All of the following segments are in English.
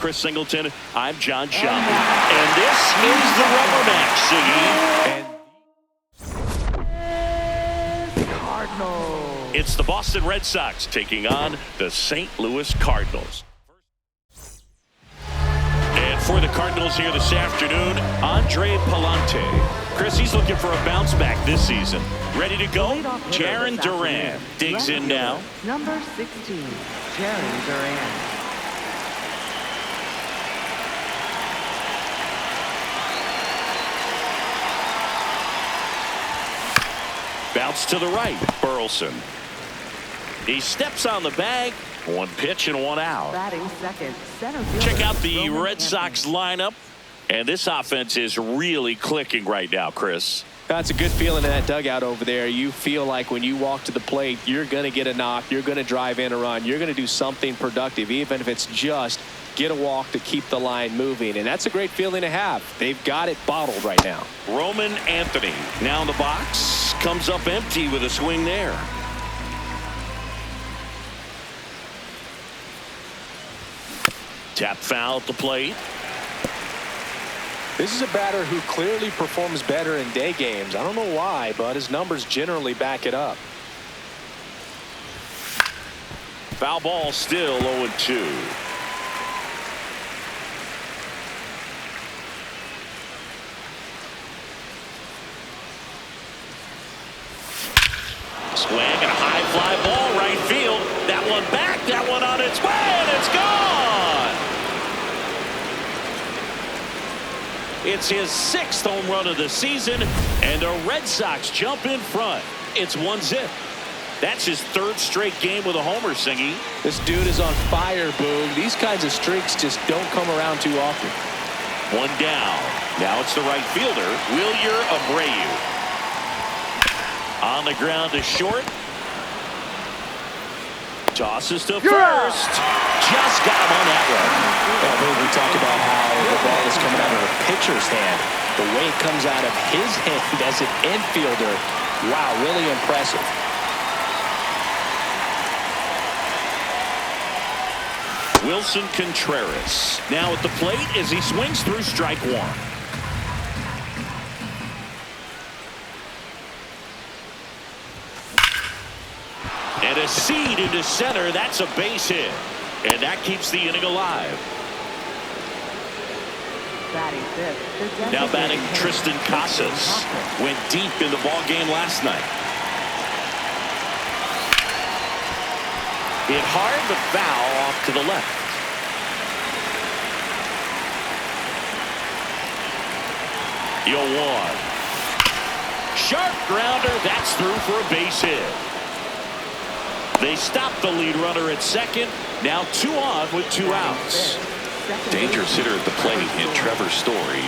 Chris Singleton. I'm John Schaub. And this is the rubber match, Siggy. Cardinals. It's the Boston Red Sox taking on the St. Louis Cardinals. And for the Cardinals here this afternoon, Andre Palante. Chris, he's looking for a bounce back this season. Ready to go? Jaron Duran digs in now. Number 16, Jaron Duran. Bounce to the right, Burleson. He steps on the bag. One pitch and one out. Batting second, center fielder. Check out the Roman Red Sox lineup. And this offense is really clicking right now, Chris. That's a good feeling in that dugout over there. You feel like when you walk to the plate, you're going to get a knock. You're going to drive in a run. You're going to do something productive, even if it's just get a walk to keep the line moving. And that's a great feeling to have. They've got it bottled right now. Roman Anthony now in the box. Comes up empty with a swing there. Tap foul at the plate. This is a batter who clearly performs better in day games. I don't know why, but his numbers generally back it up. Foul ball, still 0-2. Swing and a high fly ball right field. That one back, that one on its way, and it's gone. It's his 6th home run of the season, and the Red Sox jump in front. It's 1-0. That's his 3rd straight game with a homer, Singy. This dude is on fire, Boog. These kinds of streaks just don't come around too often. One down. Now it's the right fielder, Wilyer Abreu. On the ground to short. Tosses to first. Just got him on that one. Well, we talked about how the ball is coming out of a pitcher's hand. The way it comes out of his hand as an infielder. Wow, really impressive. Wilson Contreras now at the plate as he swings through strike one. And a seed into center. That's a base hit. And that keeps the inning alive. Batting fifth. Now batting Tristan Casas. Went deep in the ball game last night. Hit hard but foul off to the left. The 0-1. Sharp grounder. That's through for a base hit. They stop the lead runner at second. Now 2 on with 2 outs. Dangerous hitter at the plate in Trevor Story.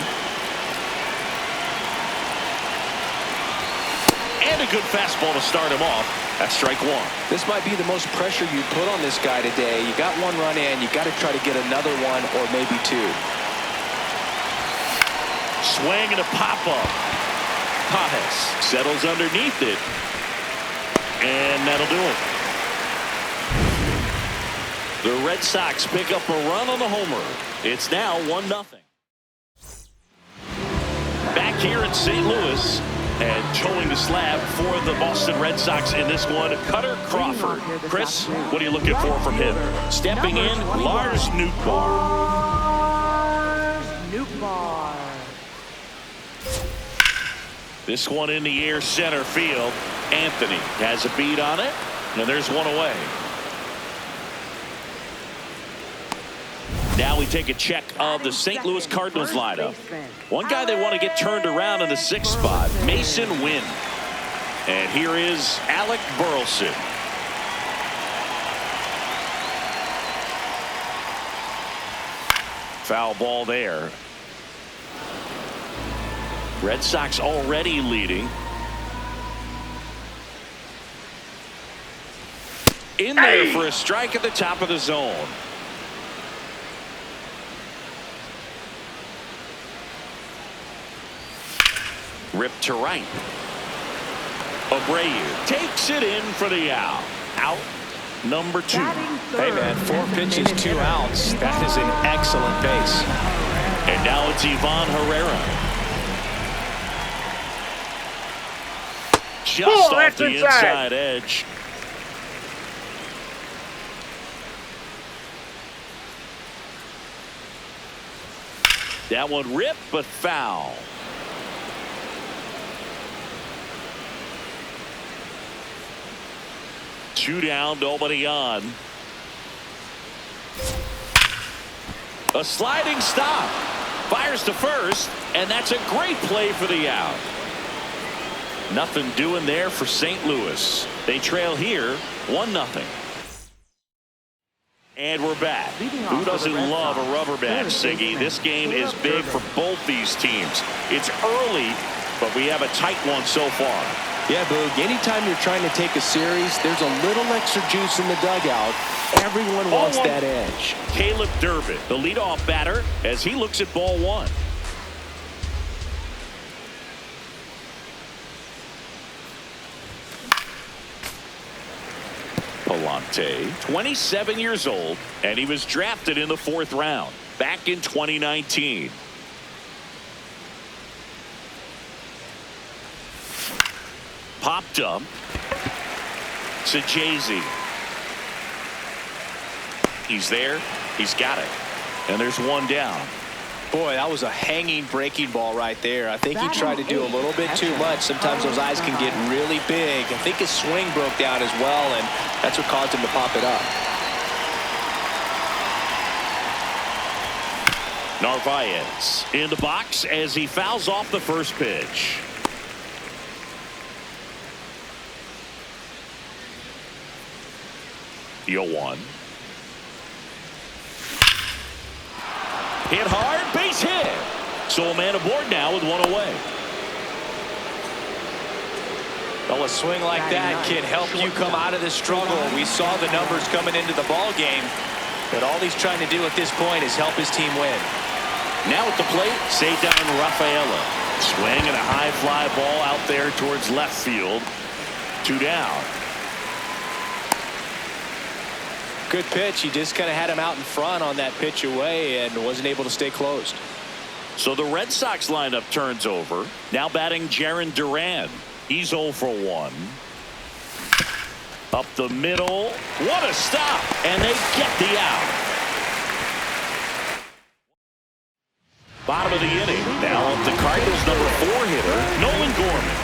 And a good fastball to start him off. That's strike one. This might be the most pressure you put on this guy today. You got 1 run in. You got to try to get another one or maybe 2. Swing and a pop-up. Pajes settles underneath it. And that'll do it. The Red Sox pick up a run on the homer. It's now 1-0. Back here in St. Louis and towing the slab for the Boston Red Sox in this one, Cutter Crawford. Chris, what are you looking for from him? Stepping in, Lars Nootbaar. This one in the air center field. Anthony has a beat on it, and there's one away. Now we take a check of the St. Louis Cardinals lineup. One guy they want to get turned around in the 6th spot, Mason Wynn. And here is Alec Burleson. Foul ball there. Red Sox already leading. In there for a strike at the top of the zone. Ripped to right. Abreu takes it in for the out. Out. number 2. Hey, man, 4 pitches, 2 outs. That is an excellent base. And now it's Ivan Herrera. Just off the inside edge. That one ripped, but foul. Two down, nobody on. A sliding stop. Fires to first, and that's a great play for the out. Nothing doing there for St. Louis. They trail here 1-0. And we're back. Who doesn't love a rubber match, Siggy? This game is big for both these teams. It's early, but we have a tight one so far. Yeah, Boog, anytime you're trying to take a series, there's a little extra juice in the dugout. Everyone wants that edge. Caleb Durbin, the leadoff batter, as he looks at ball 1. Palante, 27 years old, and he was drafted in the 4th round back in 2019. Popped up. Sajazi. He's there. He's got it. And there's one down. Boy, that was a hanging breaking ball right there. I think he tried to do a little bit too much. Sometimes those eyes can get really big. I think his swing broke down as well, and that's what caused him to pop it up. Narvaez in the box as he fouls off the first pitch. The 0-1. Hit hard, base hit. So a man aboard now with one away. Well, a swing like that can help you come out of this struggle. We saw the numbers coming into the ball game, but all he's trying to do at this point is help his team win. Now at the plate, Cedar Rafaela. Swing and a high fly ball out there towards left field. 2 down. Good pitch. He just kind of had him out in front on that pitch away and wasn't able to stay closed. So the Red Sox lineup turns over. Now batting Jarren Duran. He's 0 for 1. Up the middle. What a stop. And they get the out. Bottom of the inning. Now up the Cardinals number 4 hitter, Nolan Gorman.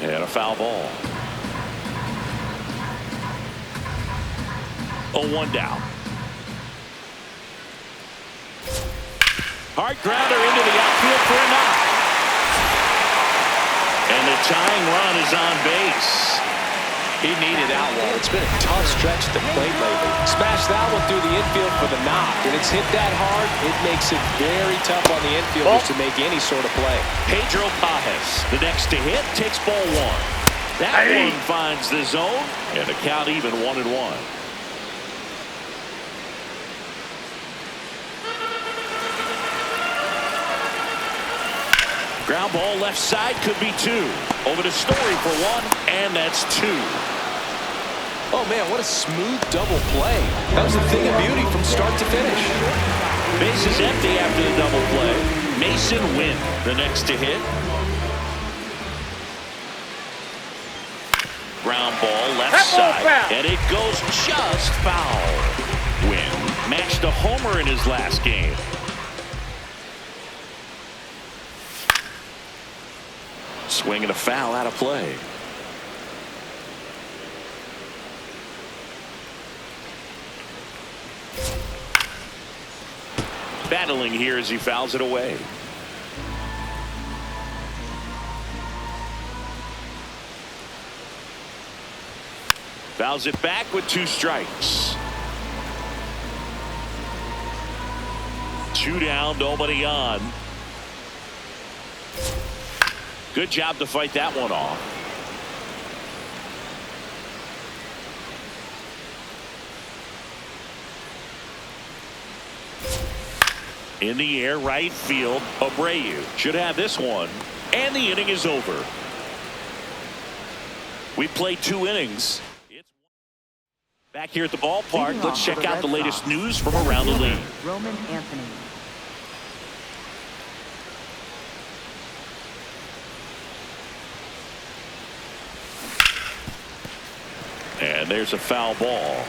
And a foul ball. 0-1 down. Hard grounder into the outfield for a knock. And the tying run is on base. He needed that one. It's been a tough stretch at the plate lately. Smashed that one through the infield for the knock. When it's hit that hard, it makes it very tough on the infielders to make any sort of play. Pedro Pajes, the next to hit, takes ball 1. That one finds the zone, and the count even 1-1. Ground ball left side, could be 2. Over to Story for 1, and that's 2. Oh, man, what a smooth double play. That was a thing of beauty from start to finish. Base is empty after the double play. Mason Wynn, the next to hit. Ground ball left side, and it goes just foul. Wynn matched a homer in his last game. Swing and a foul out of play. Battling here as he fouls it away. Fouls it back with 2 strikes. 2 down, nobody on. Good job to fight that one off. In the air, right field. Abreu should have this one. And the inning is over. We played 2 innings. Back here at the ballpark, let's check out the latest news from around the league. Roman Anthony. And there's a foul ball.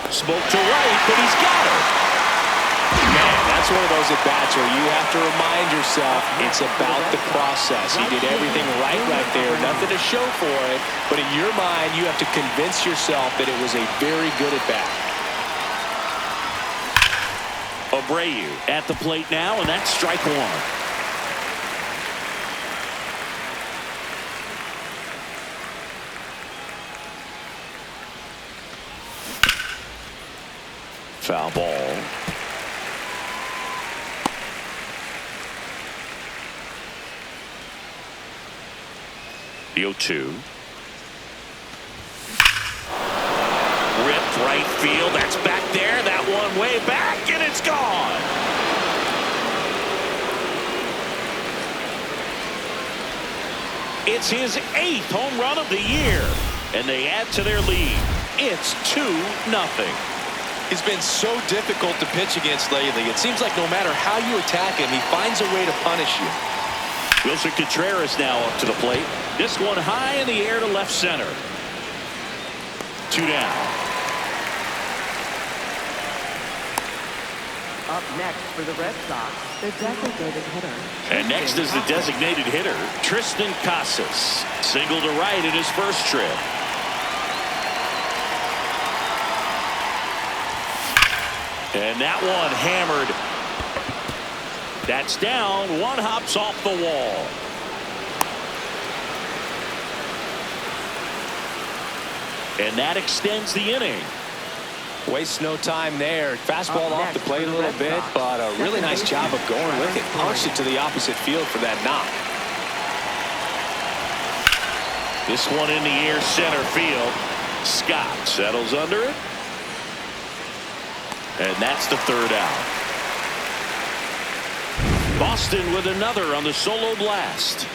Smoke to right, but he's got it. Man, that's one of those at-bats where you have to remind yourself it's about the process. He did everything right there. Nothing to show for it. But in your mind, you have to convince yourself that it was a very good at-bat. Abreu at the plate now, and that's strike 1. Foul ball. The 0-2. Ripped right field. That's back there. That one way back, and it's gone. It's his 8th home run of the year, and they add to their lead. It's 2-0. He's been so difficult to pitch against lately. It seems like no matter how you attack him, he finds a way to punish you. Wilson Contreras now up to the plate. This one high in the air to left center. 2 down. Up next for the Red Sox, the designated hitter. And next is the designated hitter, Tristan Casas. Single to right in his first trip. And that one hammered. That's down. One hops off the wall. And that extends the inning. Wastes no time there. Fastball off the plate a little bit, but a really nice job of going with it. Punched it to the opposite field for that knock. This one in the air center field. Scott settles under it. And that's the 3rd out. Boston with another on the solo blast.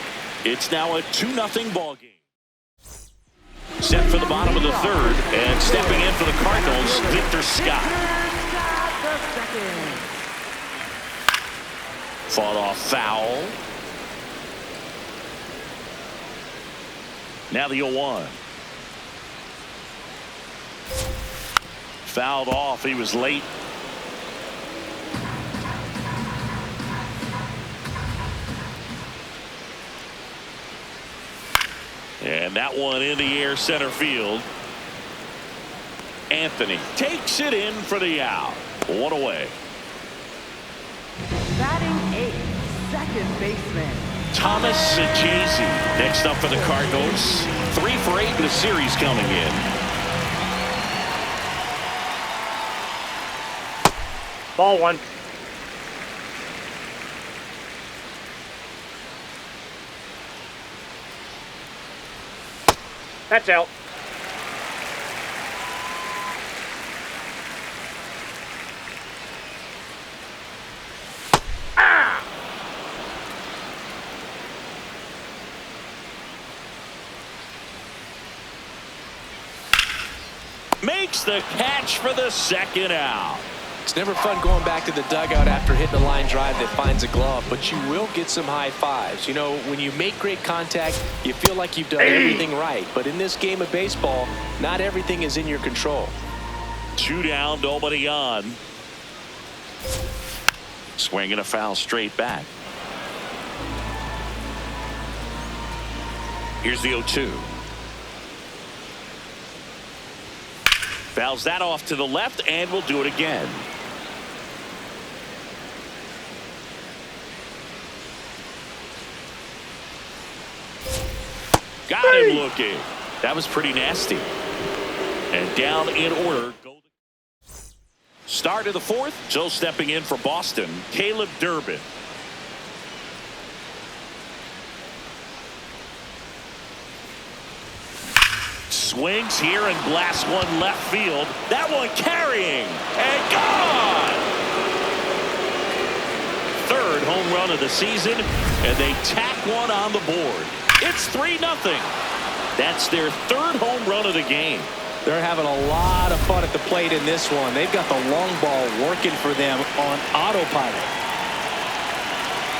It's now a 2-0 ball game. Set for the bottom of the 3rd, and stepping in for the Cardinals, Victor Scott. Fought off foul. Now the 0-1. Fouled off. He was late. And that one in the air center field. Anthony takes it in for the out. 1 away. Batting 8th, second baseman. Thomas Saggese next up for the Cardinals. 3 for 8 in the series coming in. Ball 1. That's out. Ah! Makes the catch for the 2nd out. It's never fun going back to the dugout after hitting a line drive that finds a glove, but you will get some high fives. You know, when you make great contact, you feel like you've done everything right. But in this game of baseball, not everything is in your control. 2 down, nobody on. Swinging a foul straight back. Here's the 0-2. Fouls that off to the left, and we'll do it again. Got him looking. That was pretty nasty. And down in order. Start of the 4th. So stepping in for Boston, Caleb Durbin. swings here and blasts one left field. That one carrying and gone. Third home run of the season, and they tack one on the board. It's 3-0. That's their third home run of the game. They're having a lot of fun at the plate in this one. They've got the long ball working for them on autopilot.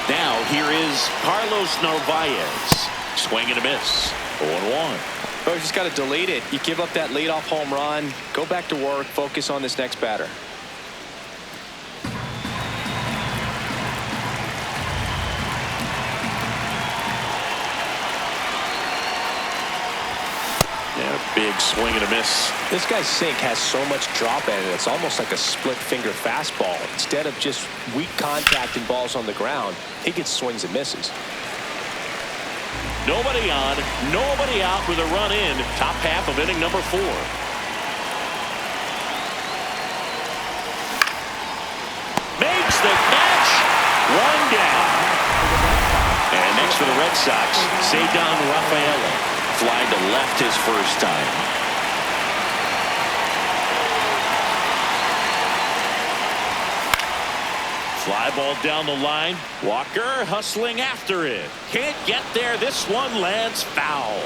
Now here is Carlos Narvaez. Swing and a miss. 0-1. Oh, you just got to delete it. You give up that leadoff home run. Go back to work. Focus on this next batter. Big swing and a miss. This guy's sink has so much drop in it. It's almost like a split finger fastball. Instead of just weak contact and balls on the ground, he gets swings and misses. Nobody on, nobody out with a run in. Top half of inning number 4. Makes the catch. One down. And next for the Red Sox, Cedar Rafaela. Fly to left his first time. Fly ball down the line. Walker hustling after it. Can't get there. This one lands foul.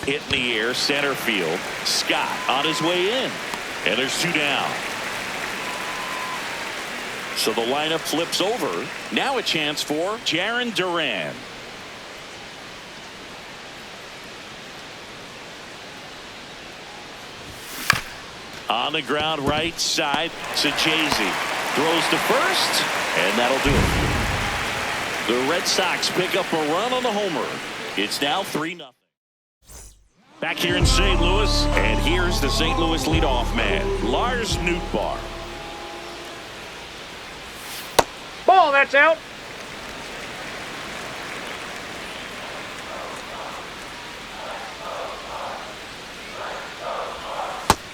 Hit in the air, center field. Scott on his way in. And there's 2 down. So the lineup flips over. Now a chance for Jarren Duran. On the ground right side, Sachazy throws to first, and that'll do it. The Red Sox pick up a run on the homer. It's now 3-0. Back here in St. Louis, and here's the St. Louis leadoff man, Lars Nootbaar. Ball, that's out.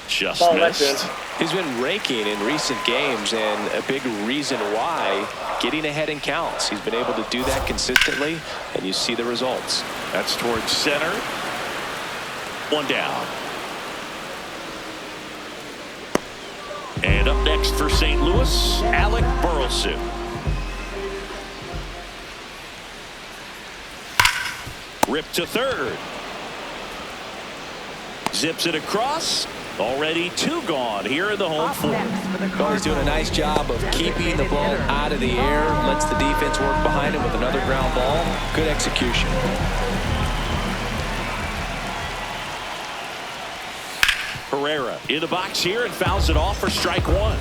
Just Ball, that's missed. in. He's been raking in recent games, and a big reason why, getting ahead in counts. He's been able to do that consistently, and you see the results. That's towards center. 1 down. And up next for St. Louis, Alec Burleson. Ripped to third. Zips it across. Already 2 gone here in the home Up 4. next for the Oh, he's doing a nice job of keeping the ball out of the air. Lets the defense work behind him with another ground ball. Good execution. Herrera in the box here and fouls it off for strike 1.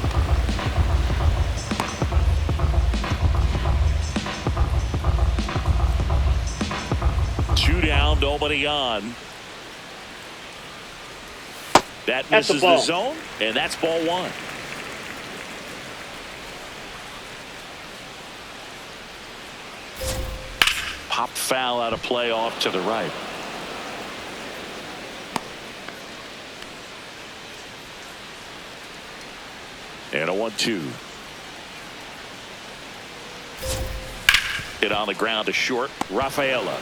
Two down, nobody on. That That's a misses ball. the zone, and that's ball 1. Popped foul out of play off to the right. And a 1-2. Hit on the ground to short. Rafaela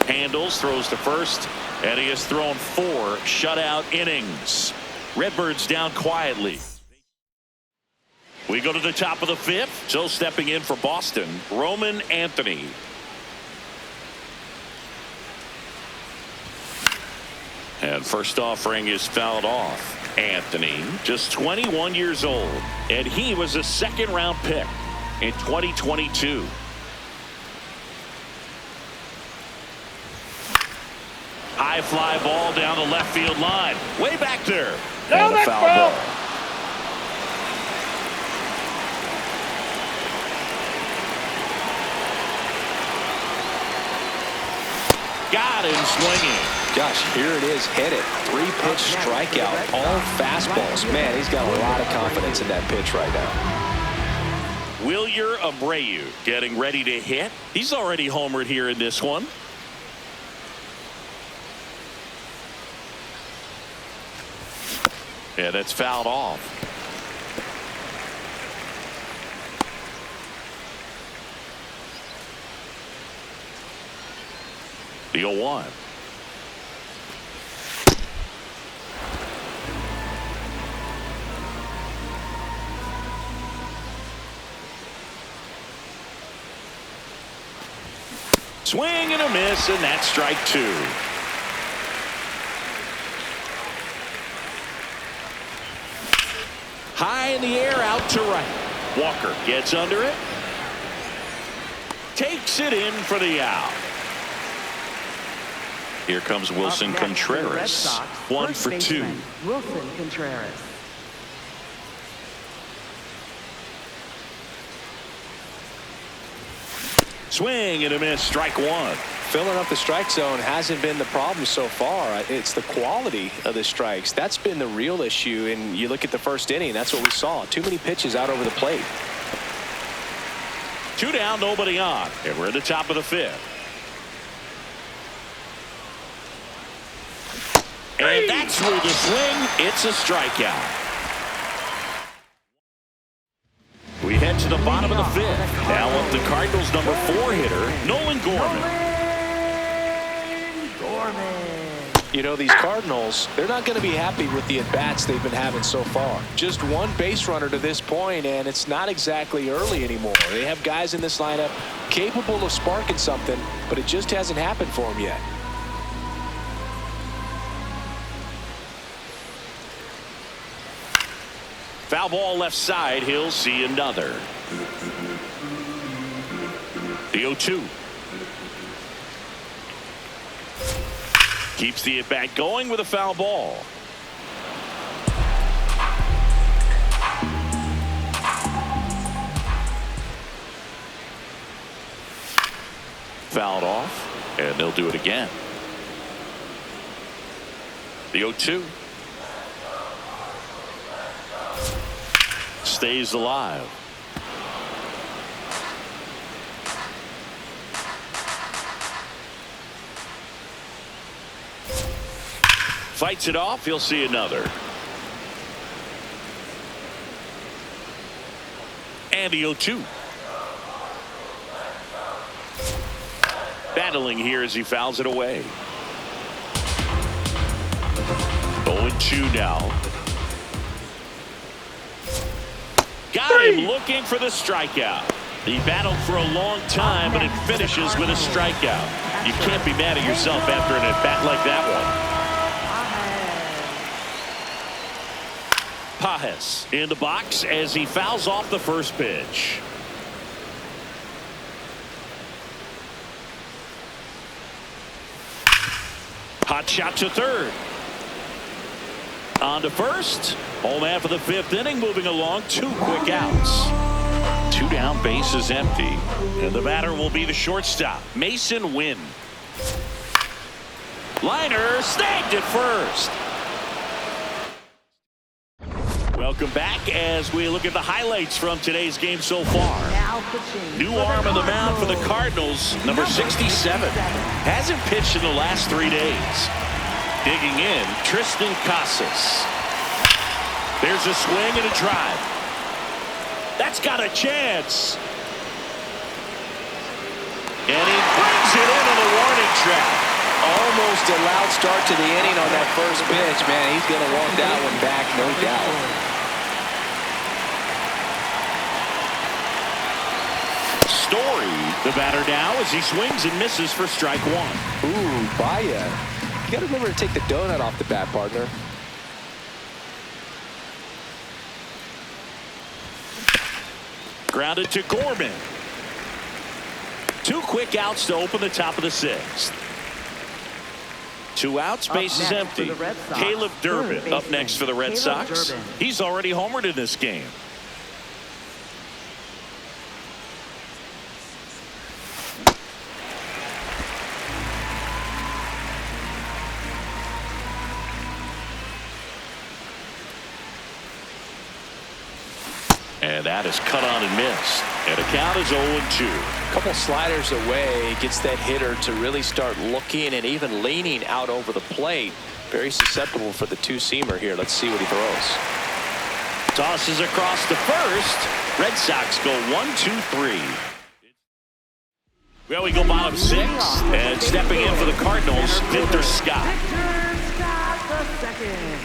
handles, throws to first, and he has thrown 4 shutout innings. Redbirds down quietly. We go to the top of the 5th. So stepping in for Boston, Roman Anthony. And first offering is fouled off. Anthony, just 21 years old, and he was a second-round pick in 2022. High fly ball down the left field line. Way back there. No, And a that's foul ball. ball. Got him swinging. Gosh, here it is, hit it. 3-pitch strikeout, all fastballs. Man, he's got a lot of confidence in that pitch right now. Wilyer Abreu getting ready to hit. He's already homered here in this one. And it's fouled off. The 0-1. Swing and a miss, and that's strike 2. High in the air, out to right. Walker gets under it. Takes it in for the out. Here comes Wilson Contreras. 1 for 2. Wilson Contreras. Swing and a miss, strike 1. Filling up the strike zone hasn't been the problem so far. It's the quality of the strikes. That's been the real issue. And you look at the first inning, that's what we saw. Too many pitches out over the plate. 2 down, nobody on. And we're at the top of the 5th. And that's through the swing. It's a strikeout. We head to the bottom of the 5th. Now up the Cardinals' number 4 hitter, Nolan Gorman. You know, these Cardinals, they're not going to be happy with the at-bats they've been having so far. Just one base runner to this point, and it's not exactly early anymore. They have guys in this lineup capable of sparking something, but it just hasn't happened for them yet. Foul ball left side. He'll see another. The 0-2. Keeps the at-bat going with a foul ball. Fouled off, and they'll do it again. The 0-2. Stays alive. Fights it off. He'll see another. And the 0-2. Battling here as he fouls it away. 0-2 now. Got him looking for the strikeout. He battled for a long time, but it finishes with a strikeout. You can't be mad at yourself after an at-bat like that one. Pajes in the box as he fouls off the first pitch. Hot shot to third. On to first. Home half of the 5th inning, moving along. 2 quick outs. 2 down, base is empty. And the batter will be the shortstop, Mason Wynn. Liner snagged at first. Welcome back as we look at the highlights from today's game so far. New arm on the mound for the Cardinals, number 67. Hasn't pitched in the last 3 days. Digging in, Tristan Casas. There's a swing and a drive. That's got a chance. And he brings it in on the warning track. Almost a loud start to the inning on that first pitch. Man, he's going to want that one back, no doubt. Story, the batter now, as he swings and misses for strike 1. Ooh, Baya. You got to remember to take the donut off the bat, partner. Grounded to Gorman. 2 quick outs to open the top of the 6th. 2 outs, base is empty. Caleb Durbin up next for the Red Sox. He's already homered in this game. And that is cut on and missed. And the count is 0-2. A couple sliders away, gets that hitter to really start looking and even leaning out over the plate. Very susceptible for the 2-seamer here. Let's see what he throws. Tosses across to first. Red Sox go 1-2-3. Well, we go bottom 6, and stepping in for the Cardinals, Victor Scott. Victor Scott the second.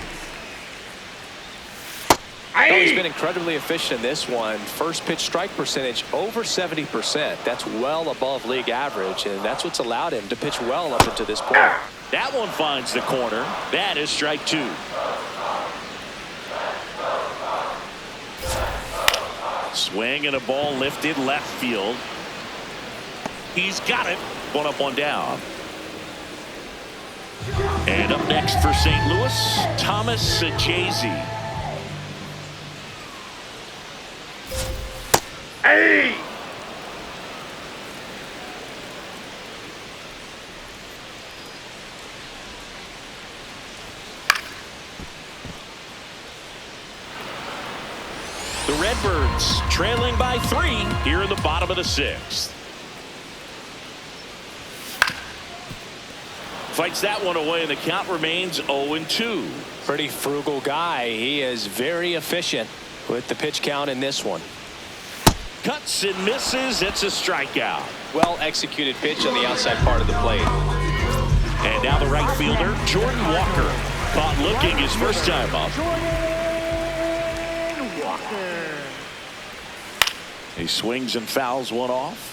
Oh, he's been incredibly efficient in this one. First pitch strike percentage over 70%. That's well above league average, and that's what's allowed him to pitch well up until this point. That one finds the corner. That is strike 2. Swing and a ball lifted left field. He's got it. One up, one down. And up next for St. Louis, Thomas Sajazi. Hey! The Redbirds trailing by 3 here in the bottom of the 6th. Fights that one away, and the count remains 0-2. Pretty frugal guy. He is very efficient with the pitch count in this one. Cuts and misses. It's a strikeout. Well executed pitch on the outside part of the plate. And now the right fielder, Jordan Walker, caught looking his first time up. Jordan Walker. He swings and fouls one off.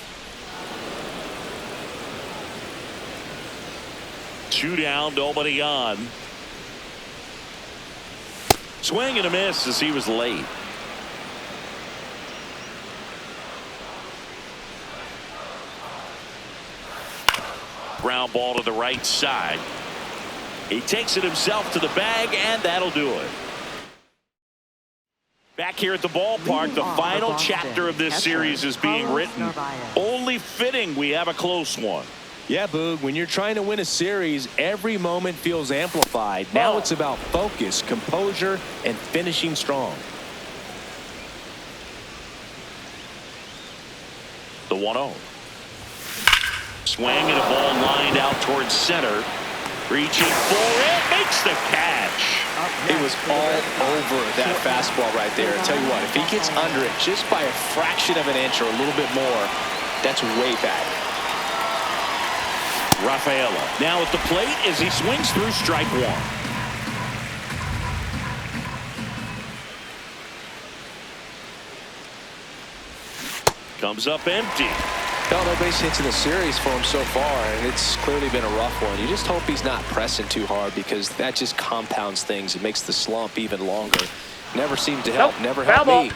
2 down, nobody on. Swing and a miss as he was late. Ground ball to the right side. He takes it himself to the bag, and that'll do it. Back here at the ballpark, the final chapter of this series is being written. Only fitting we have a close one. Yeah, Boog, when you're trying to win a series, every moment feels amplified. Now it's about focus, composure, and finishing strong. The 1-0. Swing and a ball lined out towards center. Reaching for it, makes the catch. He was all over that fastball right there. I tell you what, if he gets under it just by a fraction of an inch or a little bit more, that's way back. Rafaela now at the plate as he swings through strike 1. Comes up empty. No base hits in the series for him so far, and it's clearly been a rough one. You just hope he's not pressing too hard, because that just compounds things. It makes the slump even longer. Never seemed to help. Never helped me.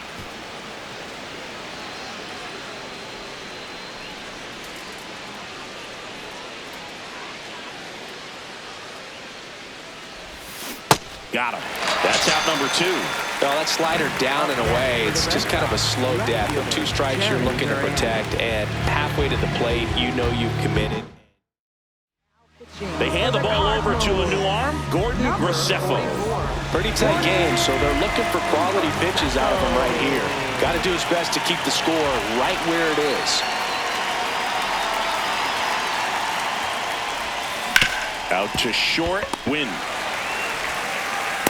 Got him. That's out number 2. No, that slider down and away. It's just kind of a slow death. With 2 strikes, you're looking to protect, and halfway to the plate, you know you've committed. They hand the ball over to a new arm, Gordon Graceffo. Pretty tight game, so they're looking for quality pitches out of him right here. Got to do his best to keep the score right where it is. Out to short, win.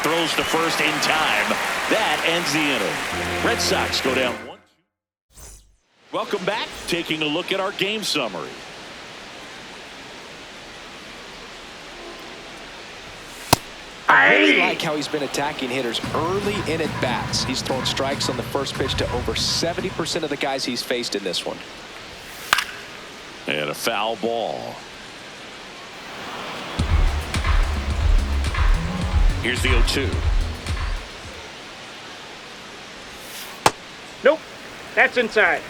Throws to first in time. That ends the inning. Red Sox go down 1-2. Welcome back. Taking a look at our game summary. I really like how he's been attacking hitters early in at bats. He's thrown strikes on the first pitch to over 70% of the guys he's faced in this one. And a foul ball. Here's the 0-2. Nope. That's inside.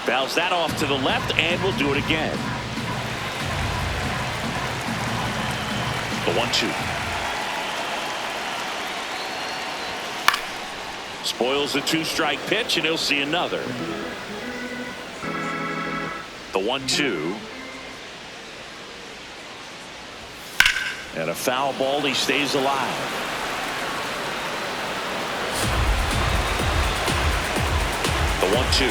Fouls that off to the left, and we'll do it again. The 1-2. Spoils the 2-strike pitch, and he'll see another. The 1-2. And a foul ball. He stays alive. The 1-2.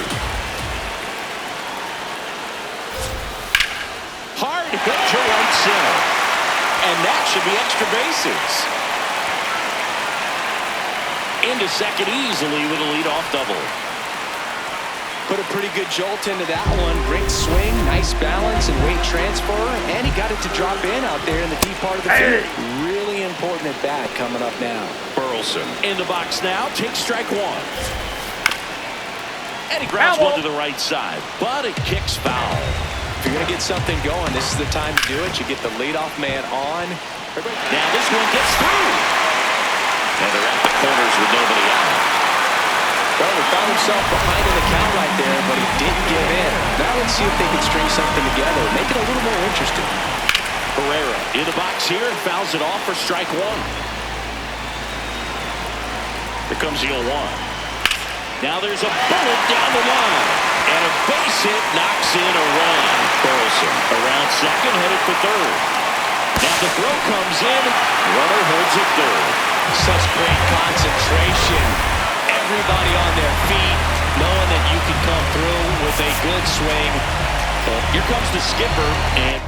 Hard hit to right center. And that should be extra bases. into second easily with a leadoff double. Put a pretty good jolt into that one. Great swing, nice balance and weight transfer, and he got it to drop in out there in the deep part of the field. Really important at bat coming up now. Burleson in the box now, takes strike one. And he grounds one to the right side, but it kicks foul. If you're going to get something going, this is the time to do it. You get the leadoff man on. Now this one gets through. And they're at the corners with nobody out. Well, he found himself behind in the count right there, but he didn't give in. Now let's see if they can string something together. Make it a little more interesting. Herrera in the box here, fouls it off for strike one. Here comes the 0-1. Now there's a bullet down the line. And a base hit knocks in a run. Burleson around second, headed for third. Now the throw comes in. Runner holds it third. Such great concentration. Everybody on their feet, knowing that you can come through with a good swing. Here comes the skipper, and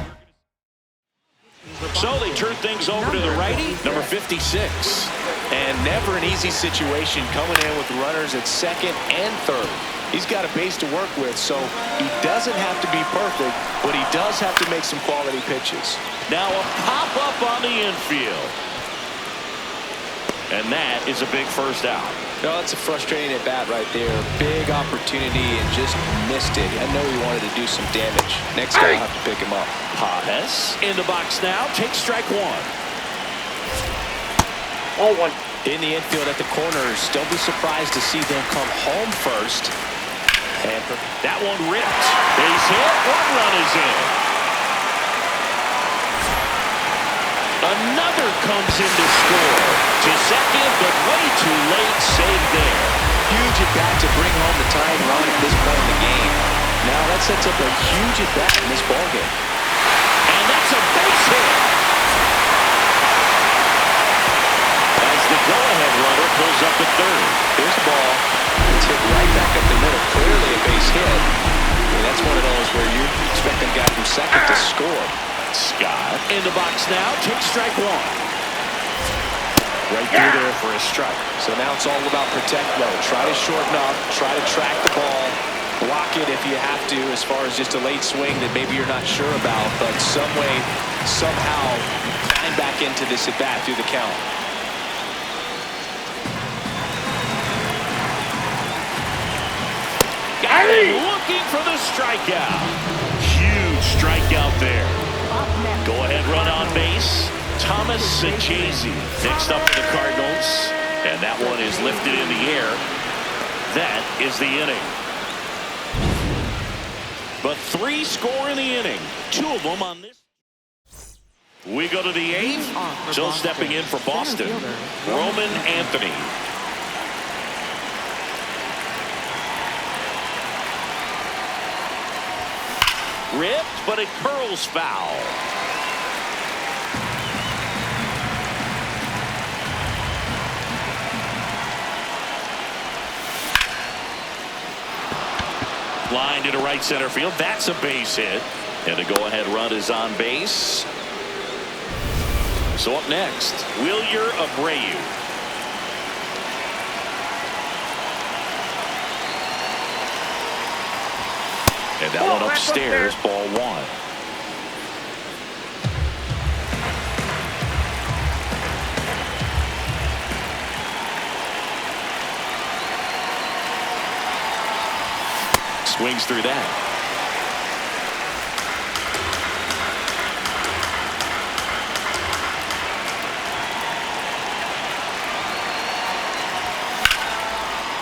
so they turn things over to the righty, number 56. And never an easy situation coming in with runners at second and third. He's got a base to work with, so he doesn't have to be perfect, but he does have to make some quality pitches. Now a pop-up on the infield. And that is a big first out. No, that's a frustrating at bat right there. Big opportunity and just missed it. I know he wanted to do some damage. Next guy will have to pick him up. Pages in the box now, takes strike one. 0-1. In the infield at the corners, don't be surprised to see them come home first. And that one ripped. Base hit, one run is in. Another comes in to score. To second, but way too late. Save there. Huge at bat to bring home the tying run at this point in the game. Now that sets up a huge at bat in this ballgame. And that's a base hit. As the go-ahead runner pulls up at third. Here's the ball. It's hit right back up the middle. Clearly a base hit. And that's one of those where you expect the guy from second to score. Scott in the box now, takes strike one. Right through there for a strike. So now it's all about protect mode. Try to shorten up, try to track the ball, block it if you have to, as far as just a late swing that maybe you're not sure about, but some way, somehow climb back into this at bat through the count. Got him looking for the strikeout. Huge strikeout there. Go ahead run on base. Thomas Sanchez next up for the Cardinals. And that one is lifted in the air. That is the inning. But 3 score in the inning. 2 of them on this. We go to the 8th. So stepping in for Boston, Roman Anthony. Ripped, but it curls foul. Line to right center field. That's a base hit. And the go-ahead run is on base. So up next, Wilyer Abreu. And that one upstairs, ball 1. Swings through that.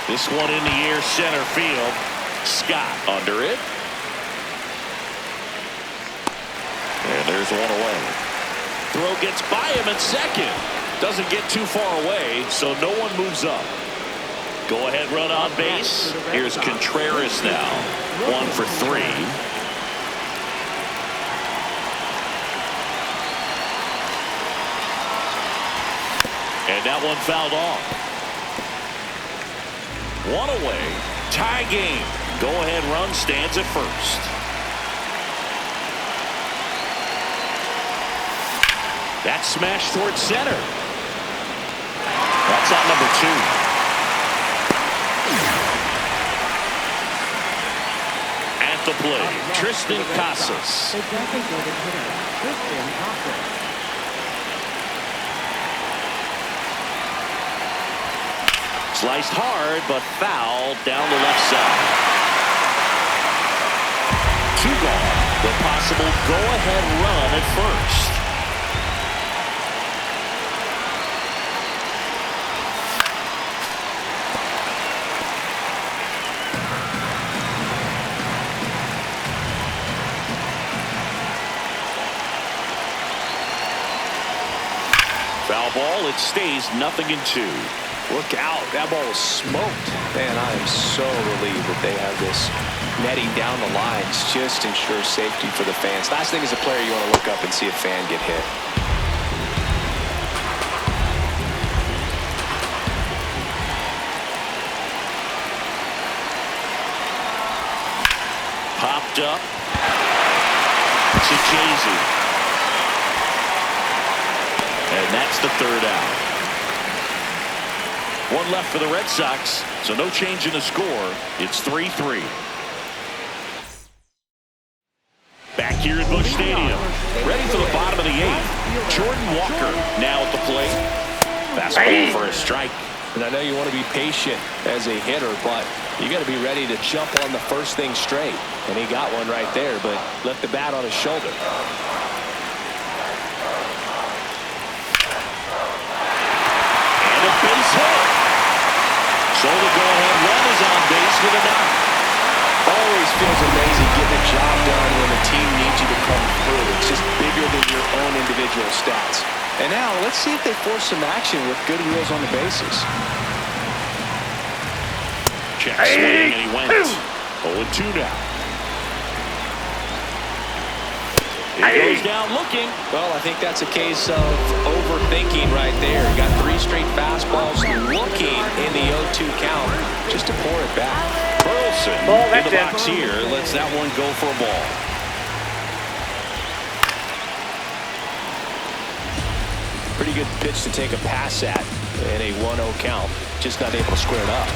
This one in the air, center field. Scott under it. And there's one away. Throw gets by him at second. Doesn't get too far away, so no one moves up. Go ahead run on base. Here's Contreras now. 1 for 3. And that one fouled off. 1 away. Tie game. Go ahead run stands at first. That's smashed towards center. That's out number 2. the plate, Tristan Casas. The designated hitter, Tristan Casas. Sliced hard, but foul down the left side. Two gone. The possible go-ahead run at first. Foul ball. It stays 0-2. Look out. That ball was smoked. Man, I am so relieved that they have this netting down the lines. Just ensures safety for the fans. Last thing as a player, you want to look up and see a fan get hit. Popped up to Jay-Z. And that's the third out. One left for the Red Sox, so no change in the score. It's 3-3. Back here at Busch Stadium, ready for the bottom of the eighth. Jordan Walker now at the plate. Fastball for a strike. And I know you want to be patient as a hitter, but you got to be ready to jump on the first thing straight. And he got one right there, but left the bat on his shoulder. And a base hit. So the go-ahead run is on base with a knock. Always feels amazing getting the job done when the team needs you to come through. It's just bigger than your own individual stats. And now let's see if they force some action with good wheels on the bases. Check swing, and he went. 0-2 now. He goes down looking. Well, I think that's a case of overthinking right there. Got 3 straight fastballs looking in the 0-2 count just to pour it back. Burleson in the box here. Lets that one go for a ball. Pretty good pitch to take a pass at in a 1-0 count. Just not able to square it up.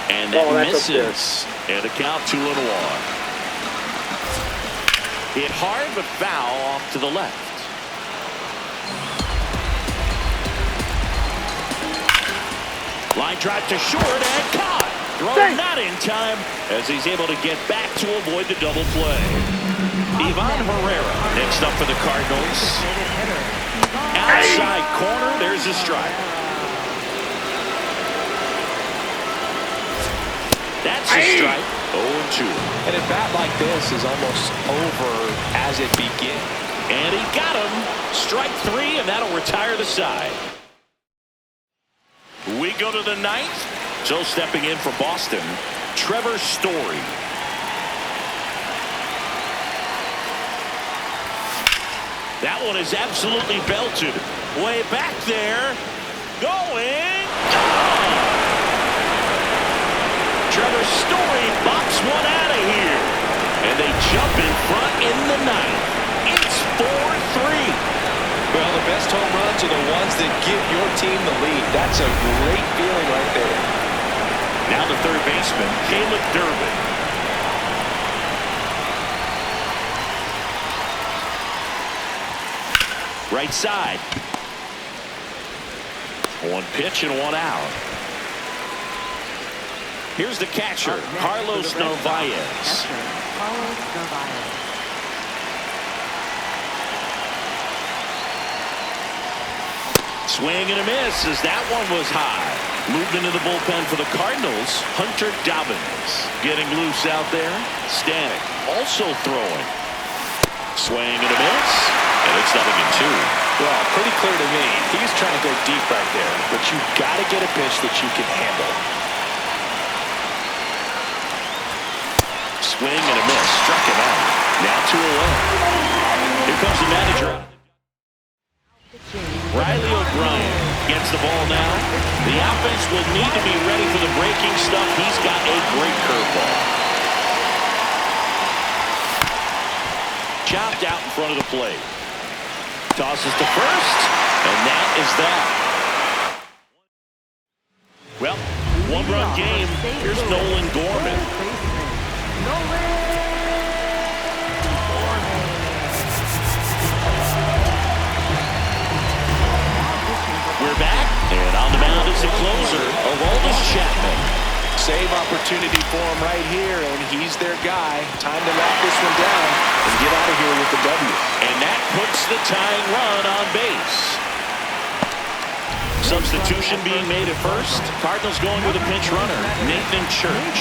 And that misses. And the count 2-1. Hit hard but foul off to the left. Line drive to short and caught. Throw not in time as he's able to get back to avoid the double play. Ivan Herrera next up for the Cardinals. Outside corner, there's a strike. That's a strike. 0-2. And a bat like this is almost over as it begins. And he got him. Strike 3, and that'll retire the side. We go to the 9th. So stepping in for Boston, Trevor Story. That one is absolutely belted. Way back there. Going. Oh! Trevor Story bops one out of here. And they jump in front in the 9th. It's 4-3. Well, the best home runs are the ones that give your team the lead. That's a great feeling right there. Now the third baseman, Caleb Durbin. Right side. One pitch and one out. Here's the catcher, Carlos Narvaez. Swing and a miss as that one was high. Moved into the bullpen for the Cardinals, Hunter Dobbins. Getting loose out there. Stanek also throwing. Swing and a miss. And it's 0-2. Well, pretty clear to me. He's trying to go deep right there. But you've got to get a pitch that you can handle. Swing and a miss. Struck him out. Now 2-0. Here comes the manager. Riley O'Brien gets the ball now. The offense will need to be ready for the breaking stuff. He's got a great curveball. Chopped out in front of the plate. Tosses to first, and that is that. Well, one-run game. Here's Nolan Gorman. We're back, and on the mound is the closer, Aroldis Chapman. Save opportunity for him right here, and he's their guy. Time to lock this one down and get out of here with the W. And that puts the tying run on base. Substitution being made at first. Cardinals going with a pinch runner, Nathan Church.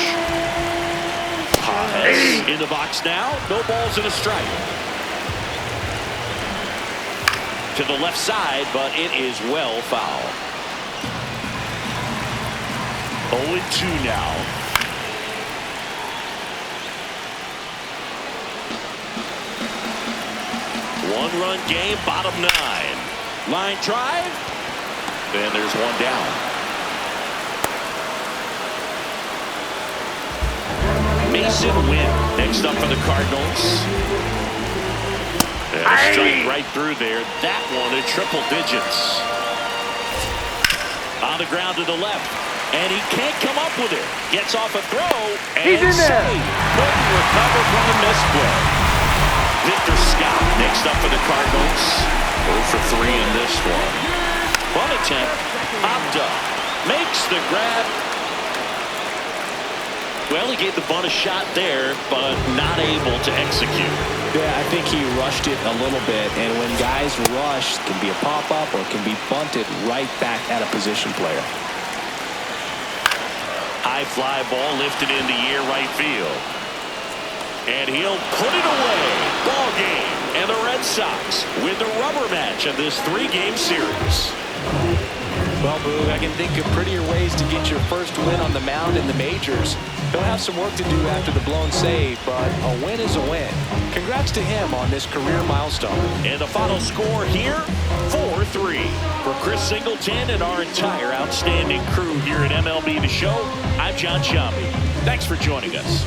Paez in the box now. No balls and a strike. To the left side, but it is well foul. 0-2 now. One-run game, bottom 9. Line drive. And there's one down. Mason Wynn next up for the Cardinals. And a strike right through there. That one in triple digits. On the ground to the left. And he can't come up with it. Gets off a throw. And saved. Couldn't recover from the misplay. Victor Scott next up for the Cardinals. 0 for 3 in this one. Bunt attempt. Popped up. Makes the grab. Well, he gave the bunt a shot there, but not able to execute. Yeah, I think he rushed it a little bit, and when guys rush, it can be a pop-up or it can be bunted right back at a position player. High fly ball lifted into the air right field. And he'll put it away. Ball game. And the Red Sox win the rubber match of this 3-game series. Well, Boog, I can think of prettier ways to get your first win on the mound in the majors. He'll have some work to do after the blown save, but a win is a win. Congrats to him on this career milestone. And the final score here, 4-3. For Chris Singleton and our entire outstanding crew here at MLB The Show, I'm John Shambi. Thanks for joining us.